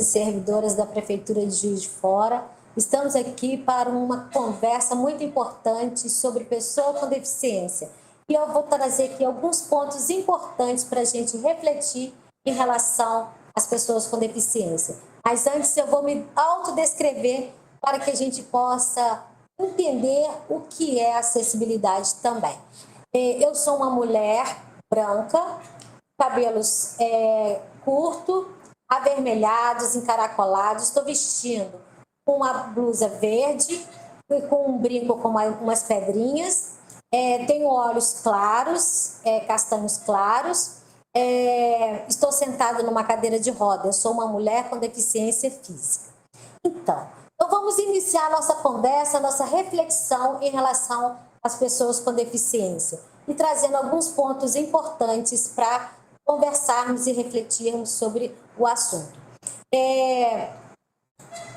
e servidoras da Prefeitura de Juiz de Fora. Estamos aqui para uma conversa muito importante sobre pessoa com deficiência. E eu vou trazer aqui alguns pontos importantes para a gente refletir em relação às pessoas com deficiência. Mas antes eu vou me autodescrever para que a gente possa entender o que é acessibilidade também. Eu sou uma mulher branca, cabelos curtos, avermelhados, encaracolados, estou vestindo uma blusa verde, com um brinco com umas pedrinhas, tenho olhos claros, castanhos claros, estou sentada numa cadeira de roda, eu sou uma mulher com deficiência física. Então vamos iniciar a nossa conversa, a nossa reflexão em relação às pessoas com deficiência e trazendo alguns pontos importantes para conversarmos e refletirmos sobre o assunto.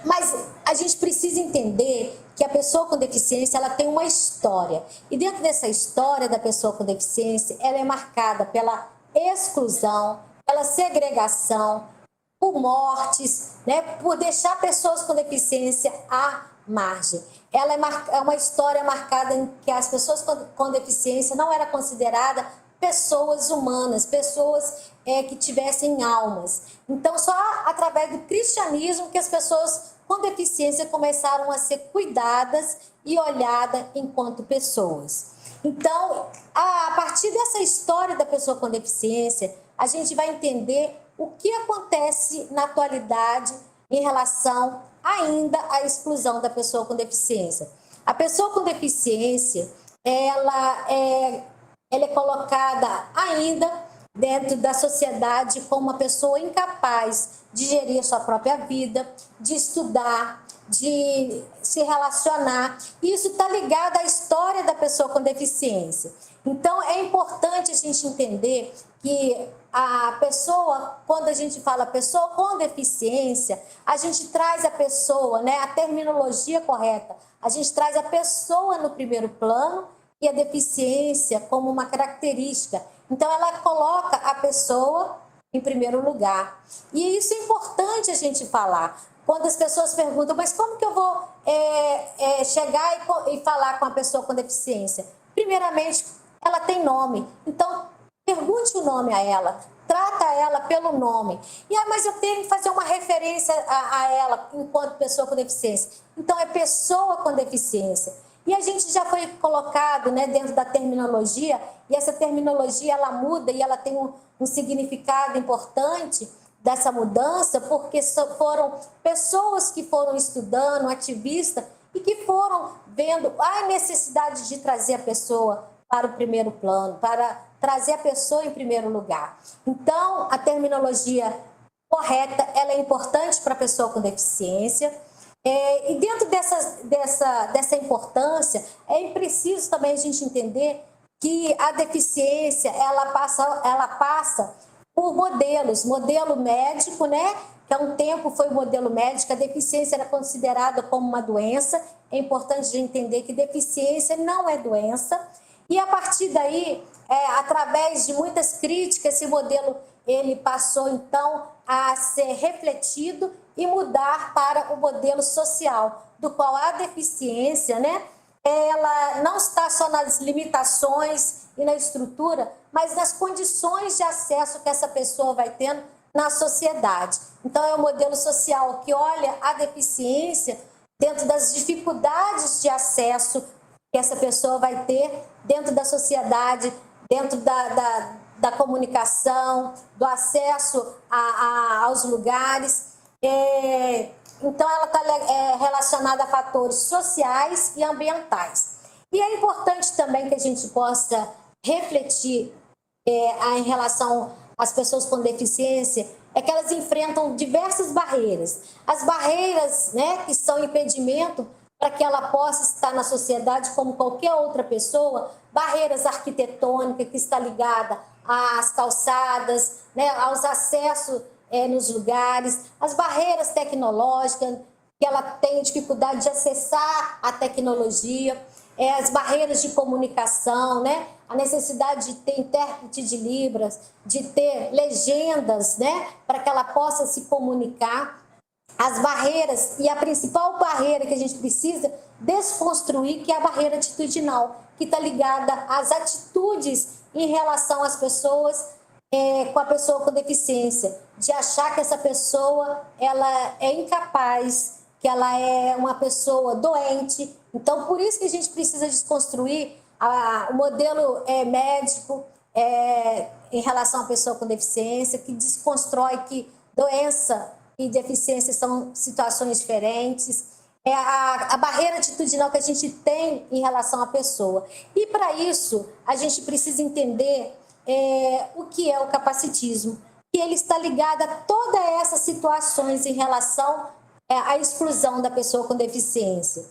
Mas a gente precisa entender que a pessoa com deficiência ela tem uma história. E dentro dessa história da pessoa com deficiência, ela é marcada pela exclusão, pela segregação, por mortes, né, por deixar pessoas com deficiência à margem. Ela é uma história marcada em que as pessoas com deficiência não eram consideradas pessoas humanas, pessoas que tivessem almas. Então, só através do cristianismo que as pessoas com deficiência começaram a ser cuidadas e olhadas enquanto pessoas. Então, a partir dessa história da pessoa com deficiência, a gente vai entender o que acontece na atualidade em relação ainda à exclusão da pessoa com deficiência. A pessoa com deficiência, ela é colocada ainda dentro da sociedade como uma pessoa incapaz de gerir a sua própria vida, de estudar, de se relacionar. Isso está ligado à história da pessoa com deficiência. Então, é importante a gente entender que a pessoa, quando a gente fala pessoa com deficiência, a gente traz a pessoa, né, a terminologia correta, a gente traz a pessoa no primeiro plano e a deficiência como uma característica. Então, ela coloca a pessoa em primeiro lugar. E isso é importante a gente falar. Quando as pessoas perguntam, mas como que eu vou chegar e falar com a pessoa com deficiência? Primeiramente, ela tem nome. Então, pergunte o nome a ela. Trata ela pelo nome. E mas eu tenho que fazer uma referência a ela enquanto pessoa com deficiência. Então, é pessoa com deficiência. E a gente já foi colocado, né, dentro da terminologia, e essa terminologia ela muda e ela tem um significado importante dessa mudança, porque foram pessoas que foram estudando, ativistas, e que foram vendo a necessidade de trazer a pessoa para o primeiro plano, para trazer a pessoa em primeiro lugar. Então, a terminologia correta ela é importante para a pessoa com deficiência. E dentro dessa importância, é preciso também a gente entender que a deficiência ela passa por modelos, modelo médico, né? Que há um tempo foi o modelo médico, a deficiência era considerada como uma doença. É importante a gente entender que deficiência não é doença. E a partir daí, através de muitas críticas, esse modelo ele passou então a ser refletido e mudar para o modelo social, do qual a deficiência, né, ela não está só nas limitações e na estrutura, mas nas condições de acesso que essa pessoa vai tendo na sociedade. Então, é um modelo social que olha a deficiência dentro das dificuldades de acesso que essa pessoa vai ter dentro da sociedade, dentro da comunicação, do acesso aos lugares. Então, ela está relacionada a fatores sociais e ambientais. E é importante também que a gente possa refletir em relação às pessoas com deficiência, que elas enfrentam diversas barreiras. As barreiras, né, que são impedimento para que ela possa estar na sociedade como qualquer outra pessoa, barreiras arquitetônicas que está ligada às calçadas, né, aos acessos nos lugares, as barreiras tecnológicas, que ela tem dificuldade de acessar a tecnologia, as barreiras de comunicação, né, a necessidade de ter intérprete de Libras, de ter legendas, né, para que ela possa se comunicar. as barreiras, e a principal barreira que a gente precisa desconstruir, que é a barreira atitudinal, que está ligada às atitudes em relação às pessoas, com a pessoa com deficiência, de achar que essa pessoa ela é incapaz, que ela é uma pessoa doente. Então, por isso que a gente precisa desconstruir o modelo médico em relação à pessoa com deficiência, que desconstrói que doença e deficiência são situações diferentes. É a barreira atitudinal que a gente tem em relação à pessoa. E, para isso, a gente precisa entender o que é o capacitismo, que ele está ligado a todas essas situações em relação à exclusão da pessoa com deficiência.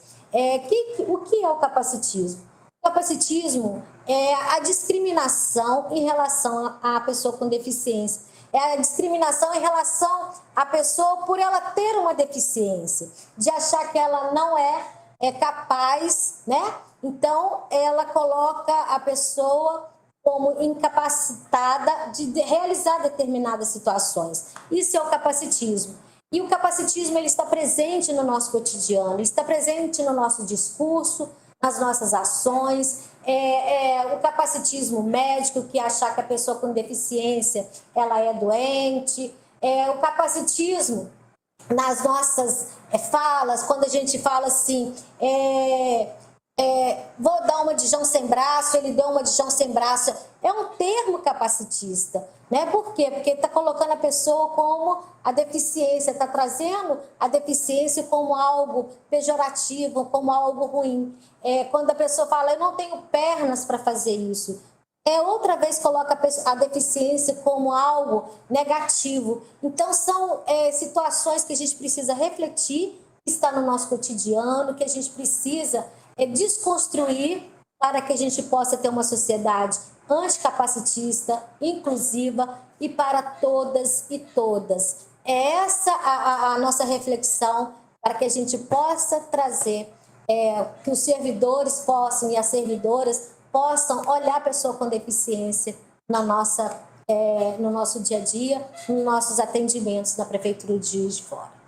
O que é o capacitismo? O capacitismo é a discriminação em relação à pessoa com deficiência. É a discriminação em relação à pessoa por ela ter uma deficiência, de achar que ela não é capaz, né? Então, ela coloca a pessoa como incapacitada de realizar determinadas situações. Isso é o capacitismo. E o capacitismo ele está presente no nosso cotidiano, ele está presente no nosso discurso, nas nossas ações. O capacitismo médico, que achar que a pessoa com deficiência ela é doente. O capacitismo nas nossas falas, quando a gente fala assim, vou dar uma de João sem braço, ele deu uma de João sem braço. É um termo capacitista, né? Por quê? Porque está colocando a pessoa como a deficiência, está trazendo a deficiência como algo pejorativo, como algo ruim. Quando a pessoa fala, eu não tenho pernas para fazer isso, outra vez coloca a deficiência como algo negativo. Então, são situações que a gente precisa refletir, que está no nosso cotidiano, que a gente precisa desconstruir para que a gente possa ter uma sociedade anticapacitista, inclusiva e para todas e todas. É essa a nossa reflexão para que a gente possa trazer, que os servidores possam e as servidoras possam olhar a pessoa com deficiência no nosso dia a dia, nos nossos atendimentos na Prefeitura de Juiz de Fora.